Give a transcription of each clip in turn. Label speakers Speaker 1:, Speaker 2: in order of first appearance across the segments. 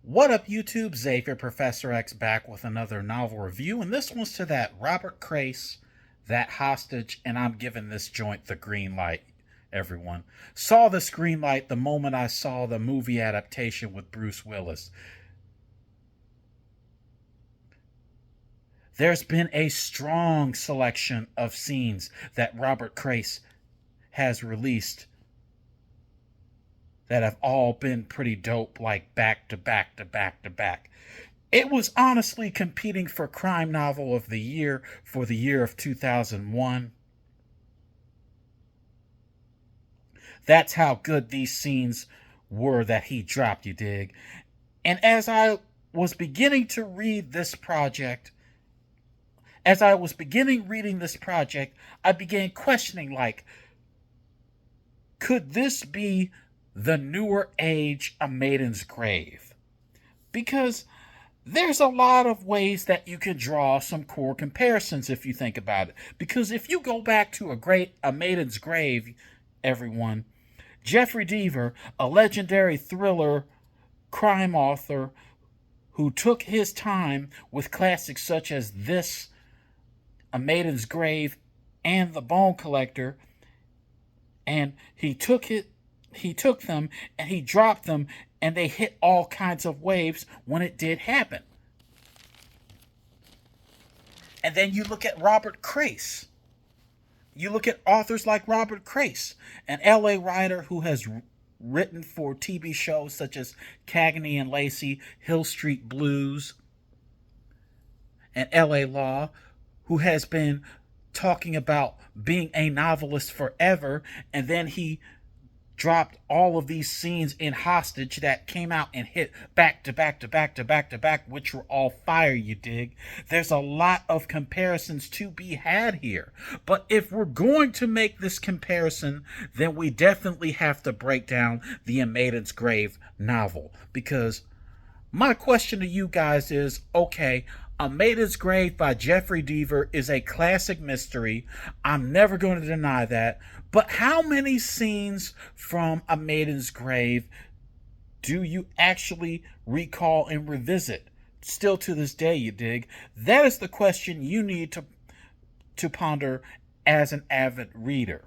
Speaker 1: What up, YouTube? Xavier Professor X back with another novel review, and this one's to that Robert Crais, That Hostage, and I'm giving this joint the green light, everyone. Saw this green light the moment I saw the movie adaptation with Bruce Willis. There's been a strong selection of scenes that Robert Crais has released that have all been pretty dope, like back to back to back to back. It was honestly competing for Crime Novel of the Year for the year of 2001. That's how good these scenes were that he dropped, you dig? And as I was beginning to read this project, as I was beginning reading this project, I began questioning, like, could this be the newer age A Maiden's Grave? Because there's a lot of ways that you can draw some core comparisons if you think about it. Because if you go back to A Maiden's Grave, everyone, Jeffrey Deaver, a legendary thriller crime author who took his time with classics such as this, A Maiden's Grave, and The Bone Collector, and he took them and he dropped them, and they hit all kinds of waves when it did happen. And then you look at Robert Crais. You look at authors like Robert Crais, an LA writer who has written for TV shows such as Cagney and Lacey, Hill Street Blues, and LA Law, who has been talking about being a novelist forever, and then he dropped all of these scenes in Hostage that came out and hit back to back to back to back to back, which were all fire, you dig? There's a lot of comparisons to be had here. But if we're going to make this comparison, then we definitely have to break down the A Maiden's Grave novel. Because my question to you guys is, okay, A Maiden's Grave by Jeffrey Deaver is a classic mystery. I'm never going to deny that. But how many scenes from A Maiden's Grave do you actually recall and revisit? Still to this day, you dig? That is the question you need to ponder as an avid reader.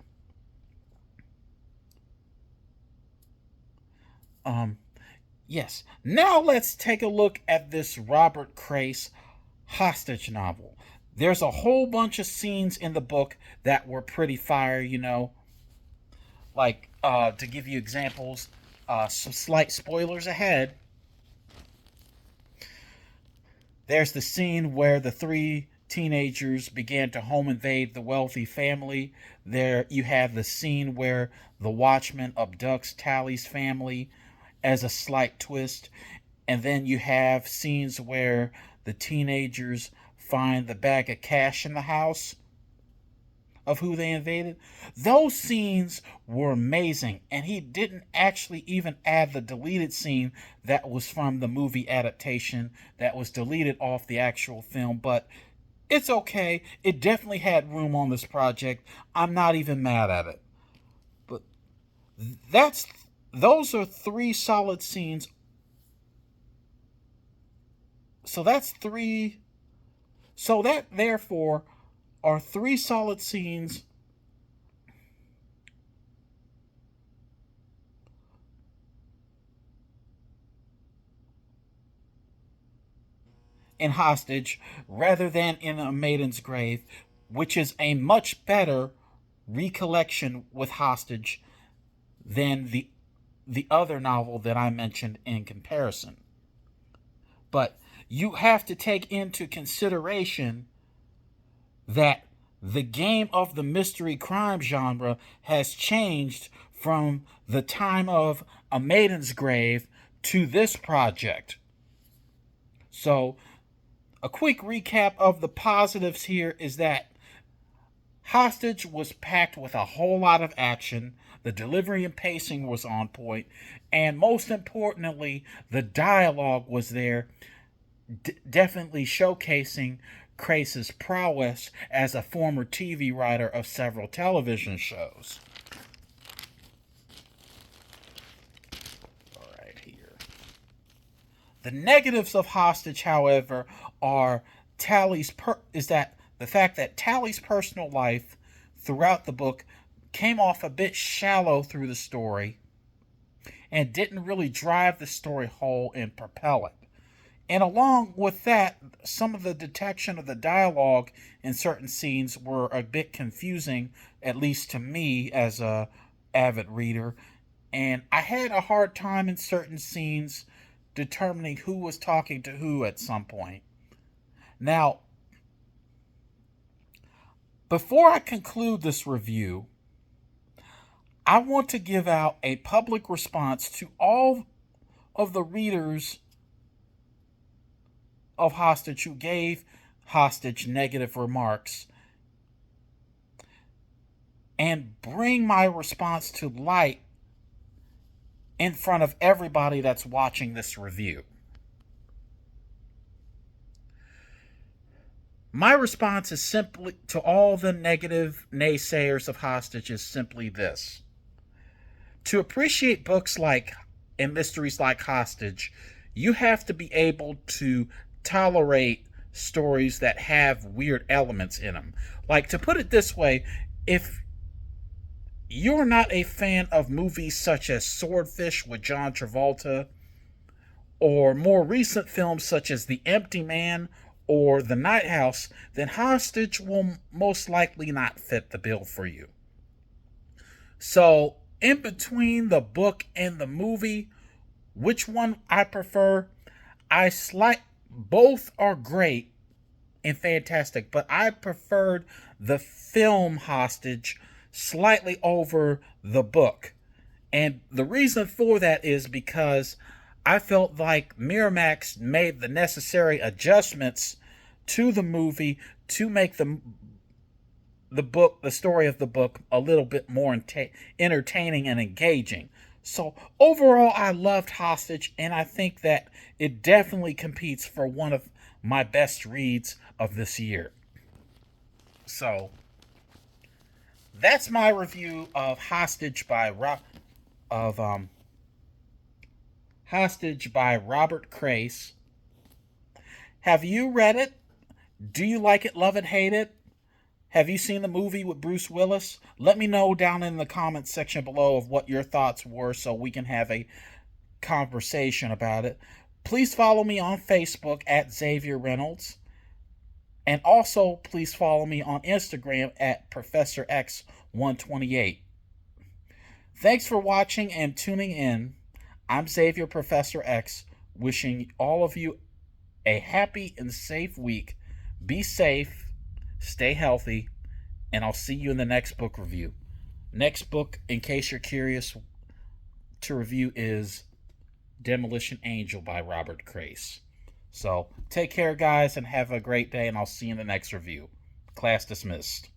Speaker 1: Yes. Now let's take a look at this Robert Crais Hostage novel. There's a whole bunch of scenes in the book that were pretty fire, you know. Like, to give you examples, some slight spoilers ahead. There's the scene where the three teenagers began to home invade the wealthy family. There you have the scene where the watchman abducts Tally's family as a slight twist. And then you have scenes where the teenagers find the bag of cash in the house of who they invaded. Those scenes were amazing, and he didn't actually even add the deleted scene that was from the movie adaptation that was deleted off the actual film, but it's okay. It definitely had room on this project. I'm not even mad at it. But those are three solid scenes. So that's three. So that, therefore, are three solid scenes in Hostage rather than in A Maiden's Grave, which is a much better recollection with Hostage than the other novel that I mentioned in comparison. But you have to take into consideration that the game of the mystery crime genre has changed from the time of A Maiden's Grave to this project. So, a quick recap of the positives here is that Hostage was packed with a whole lot of action, the delivery and pacing was on point, and most importantly, the dialogue was there, definitely showcasing Crais' prowess as a former TV writer of several television shows. All right, here. The negatives of Hostage, however, are is that the fact that Tally's personal life throughout the book came off a bit shallow through the story and didn't really drive the story whole and propel it. And along with that, some of the detection of the dialogue in certain scenes were a bit confusing, at least to me as a avid reader. And I had a hard time in certain scenes determining who was talking to who at some point. Now, before I conclude this review, I want to give out a public response to all of the readers of Hostage who gave Hostage negative remarks and bring my response to light in front of everybody that's watching this review. My response is simply to all the negative naysayers of Hostage is simply this. To appreciate books like and mysteries like Hostage, you have to be able to tolerate stories that have weird elements in them. Like, to put it this way, if you're not a fan of movies such as Swordfish with John Travolta, or more recent films such as The Empty Man or The Night House, then Hostage will most likely not fit the bill for you. So, in between the book and the movie, which one I prefer? Both are great and fantastic, but I preferred the film Hostage slightly over the book. And the reason for that is because I felt like Miramax made the necessary adjustments to the movie to make the story of the book, a little bit more entertaining and engaging. So overall, I loved Hostage, and I think that it definitely competes for one of my best reads of this year. So that's my review of Hostage by Robert Crais. Have you read it? Do you like it, love it, hate it? Have you seen the movie with Bruce Willis? Let me know down in the comments section below of what your thoughts were so we can have a conversation about it. Please follow me on Facebook at Xavier Reynolds. And also, please follow me on Instagram at Professor X128. Thanks for watching and tuning in. I'm Xavier Professor X, wishing all of you a happy and safe week. Be safe, stay healthy, and I'll see you in the next book review. Next book, in case you're curious to review, is Demolition Angel by Robert Crais. So, take care, guys, and have a great day, and I'll see you in the next review. Class dismissed.